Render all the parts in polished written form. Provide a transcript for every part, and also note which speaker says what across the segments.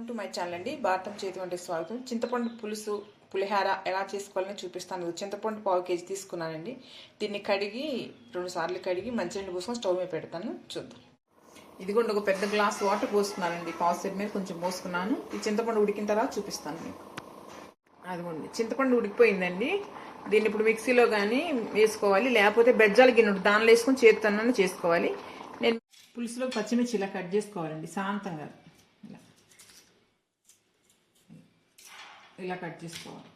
Speaker 1: Welcome to my channel అండి. భారతం చేతి వంటి స్వాగతం. చింతపండు పులుసు పులిహార ఎలా చేసుకోవాలని చూపిస్తాను. చింతపండు పావు కేజీ తీసుకున్నానండి. దీన్ని కడిగి 2 సార్లు కడిగి మంచినీళ్ళు పోసుకొని స్టవ్ మీద పెడతాను. చూద్దాం. ఇదిగోండి, ఒక పెద్ద గ్లాస్ వాటర్ పోసుకున్నానండి. పావు సెట్ మీద కొంచెం పోసుకున్నాను. ఈ చింతపండు ఉడికిన తర్వాత చూపిస్తాను మీకు. అదిగోండి, చింతపండు ఉడికిపోయిందండి. దీన్ని ఇప్పుడు మిక్సీలో కానీ వేసుకోవాలి, లేకపోతే బెజ్జాల గిన్నె దానిలో వేసుకొని చేతుతోనైనా చేసుకోవాలి. నేను పులుసులో పచ్చిమిర్చి ఇలా కట్ చేసుకోవాలండి, శాంతంగా ఇలా కట్ చేసుకోవాలి.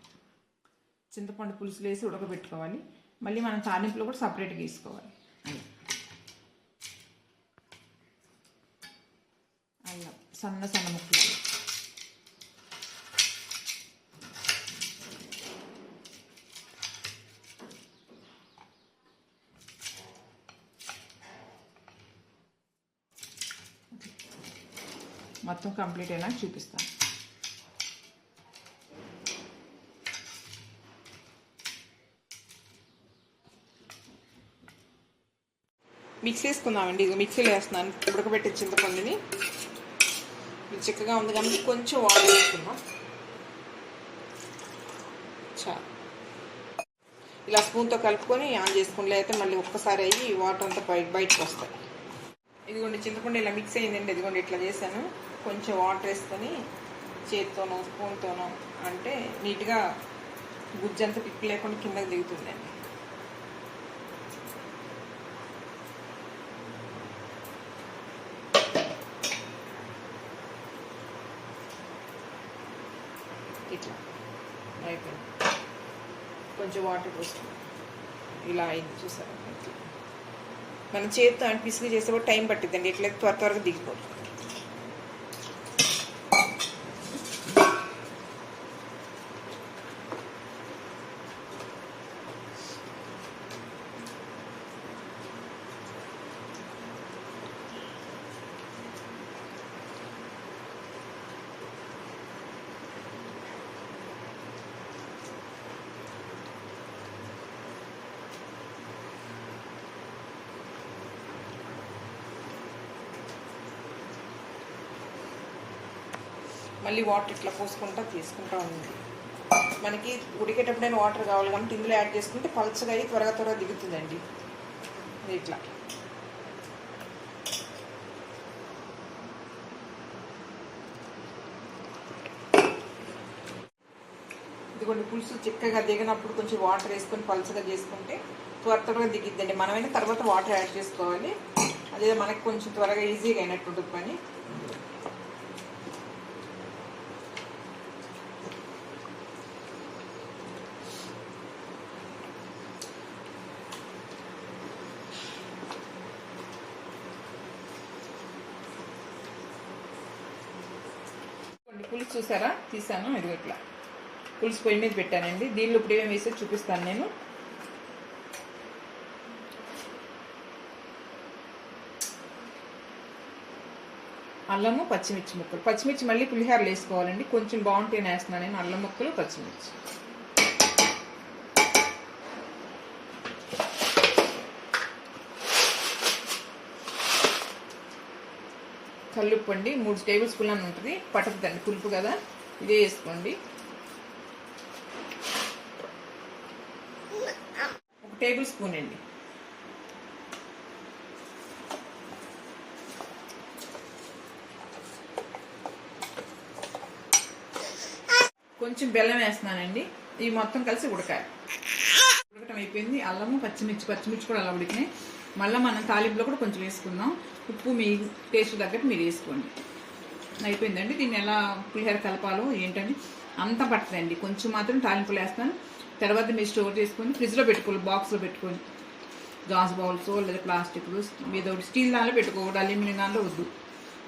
Speaker 1: చింతపండు పులుసులు వేసి ఉడకబెట్టుకోవాలి. మళ్ళీ మనం తాలింపులో కూడా సపరేట్గా వేసుకోవాలి. అల్లం సన్న సన్న ముక్కలు, మొత్తం కంప్లీట్ అయినా చూపిస్తాను. మిక్స్ వేసుకుందామండి. ఇది మిక్సీలో వేస్తున్నాను. ఉడకబెట్టే చింతపండుని ఇది చిక్కగా ఉంది కాబట్టి కొంచెం వాటర్ వేసుకుందాం. చాలు. ఇలా స్పూన్తో కలుపుకొని ఆన్ చేసుకుని, లేకపోతే మళ్ళీ ఒక్కసారి అయ్యి వాటర్ అంతా బయటకు వస్తాయి. ఇదిగోండి, చింతపండు ఇలా మిక్స్ అయిందండి. ఇదిగోండి ఇట్లా చేశాను. కొంచెం వాటర్ వేసుకొని చేతితోనో స్పూన్తోనో అంటే నీట్గా గుజ్జంతా పిప్పి లేకుండా కిందకి దిగుతుందండి. ఇట్లా అయిపోయింది. కొంచెం వాటర్ పోసుకుంటాం. ఇలా అయింది, చూసారా? మనం చేతితో అంటే పిసిగి చేసేప్పుడు టైం పట్టిద్దండి. ఇట్లా త్వరగా దిగిపోతుంది. మళ్ళీ వాటర్ ఇట్లా పోసుకుంటా తీసుకుంటా ఉంది. మనకి ఉడికేటప్పుడైనా వాటర్ కావాలి కాబట్టి ఇందులో యాడ్ చేసుకుంటే పల్చగా అయ్యి త్వరగా దిగుతుందండి. ఇట్లా ఇదిగోండి, పులుసు చిక్కగా దిగినప్పుడు కొంచెం వాటర్ వేసుకొని పల్చగా చేసుకుంటే త్వరగా దిగిద్దండి. మనమైనా తర్వాత వాటర్ యాడ్ చేసుకోవాలి. అదే మనకి కొంచెం త్వరగా ఈజీగా అయినట్టు ఉంటుంది పని. పులుసు చూసారా? తీసాను. ఇది ఇట్లా పులుసు పొయ్యి మీద పెట్టానండి. దీనిలో ఇప్పుడు ఏమేమి వేసి చూపిస్తాను నేను. అల్లము, పచ్చిమిర్చి ముక్కలు. పచ్చిమిర్చి మళ్ళీ పులిహోరలు వేసుకోవాలండి, కొంచెం బాగుంటేనే వేస్తున్నాను నేను. అల్లం ముక్కలు, పచ్చిమిర్చి, కల్లుప్పు అండి. 3 టేబుల్ స్పూన్లు అని ఉంటుంది, పట్టదండి, పులుపు కదా. ఇదే వేసుకోండి. 1 టేబుల్ స్పూన్ అండి. కొంచెం బెల్లం వేస్తున్నానండి. ఇవి మొత్తం కలిసి ఉడకాలి. ఉడకటం అయిపోయింది. అల్లము, పచ్చిమిర్చి కూడా అలా ఉడికినాయి. మళ్ళీ మనం తాలింపులో కూడా కొంచెం వేసుకుందాం. ఉప్పు మీ టేస్ట్ తగ్గట్టు మీరు వేసుకోండి. అయిపోయిందండి. దీన్ని ఎలా పులిహోర కలపాలో ఏంటండి అంతా పడుతుందండి. కొంచెం మాత్రం తాలింపులు వేస్తాను. తర్వాత మీరు స్టోర్ చేసుకొని ఫ్రిడ్జ్లో పెట్టుకోవాలి, బాక్స్లో పెట్టుకొని. గాజు బౌల్స్ లేదా ప్లాస్టిక్ మీద స్టీల్ దానిలో పెట్టుకోకూడదు, అల్యూమినియం దానిలో వద్దు.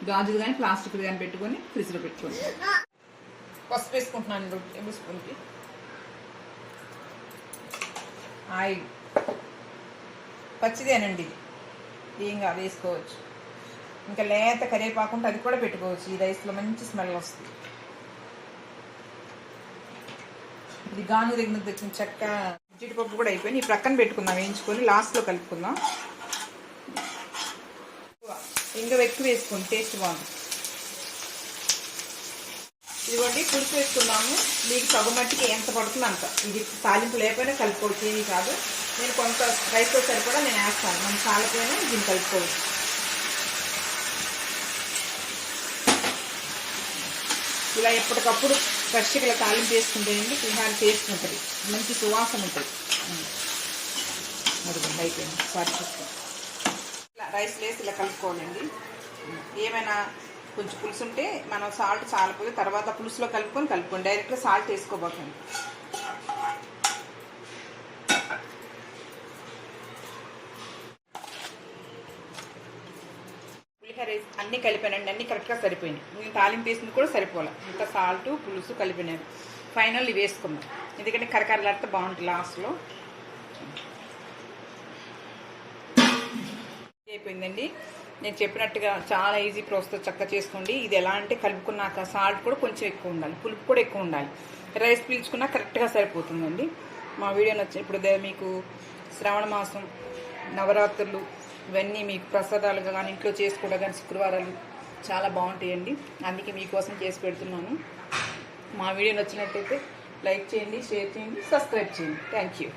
Speaker 1: గాజుది కానీ ప్లాస్టిక్ కానీ పెట్టుకొని ఫ్రిడ్జ్లో పెట్టుకోండి. పసుపు వేసుకుంటున్నాను 2 టేబుల్ స్పూన్కి. ఆయిల్ పచ్చిదేనండి, ఏం కాదు, వేసుకోవచ్చు. ఇంకా లేత కరివేపాకుంటే అది కూడా పెట్టుకోవచ్చు. ఈ రైస్లో మంచి స్మెల్ వస్తుంది. ఇది గాను దగ్గర చెక్క, జీడిపప్పు కూడా అయిపోయింది. ఈ ప్రక్కన పెట్టుకుందాం, వేయించుకొని లాస్ట్లో కలుపుకుందాం. ఇంకా ఎక్కువ వేసుకోండి, టేస్ట్ బాగుంది. ఇదిగోండి పులుసు వేసుకున్నాము. మీకు సగమట్టికి ఎంత పడుతుందో అంత. ఇది తాలింపు లేకపోయినా కలుపుకోవచ్చు, ఏమీ కాదు. నేను కొంత రైస్తో సరిపడా నేను వేస్తాను. మనం చాలపోయినా దీన్ని కలుపుకోవచ్చు. ఇలా ఎప్పటికప్పుడు ఫ్రెష్గా ఇలా తాలింపు వేసుకుంటేనండి పులిహార టేస్ట్ ఉంటుంది, మంచి సువాసన ఉంటుంది. అది అయిపోయింది. సారి చూస్తాం. ఇలా రైస్ వేసి ఇలా కలుపుకోవాలండి. ఏమైనా కొంచెం పులుసు ఉంటే మనం సాల్ట్ చాలిపోయి తర్వాత పులుసులో కలుపుకోండి. డైరెక్ట్గా సాల్ట్ వేసుకోబోకండి. పులిహోర అన్నీ కలిపానండి, అన్నీ కరెక్ట్గా సరిపోయినాయి. నేను తాలింపు వేసింది కూడా సరిపోలే, ఇంత సాల్ట్ పులుసు కలిపినాను. ఫైనల్ ఇవి వేసుకున్నాం, ఎందుకంటే కరకరలాడితే బాగుంటుంది లాస్ట్లో. అయిపోయిందండి. నేను చెప్పినట్టుగా చాలా ఈజీ ప్రాసెస్, చక్కగా చేసుకోండి. ఇది ఎలా అంటే కలుపుకున్నాక సాల్ట్ కూడా కొంచెం ఎక్కువ ఉండాలి, పులుపు కూడా ఎక్కువ ఉండాలి. రైస్ పీల్చుకున్నా కరెక్ట్గా సరిపోతుందండి. మా వీడియో నచ్చి ఇప్పుడు మీకు శ్రావణ మాసం, నవరాత్రులు ఇవన్నీ మీకు ప్రసాదాలుగా కానీ ఇంట్లో చేసుకోవడం కానీ శుక్రవారాలు చాలా బాగుంటాయండి. అందుకే మీకోసం చేసి పెడుతున్నాను. మా వీడియో నచ్చినట్టయితే లైక్ చేయండి, షేర్ చేయండి, సబ్స్క్రైబ్ చేయండి. Thank you.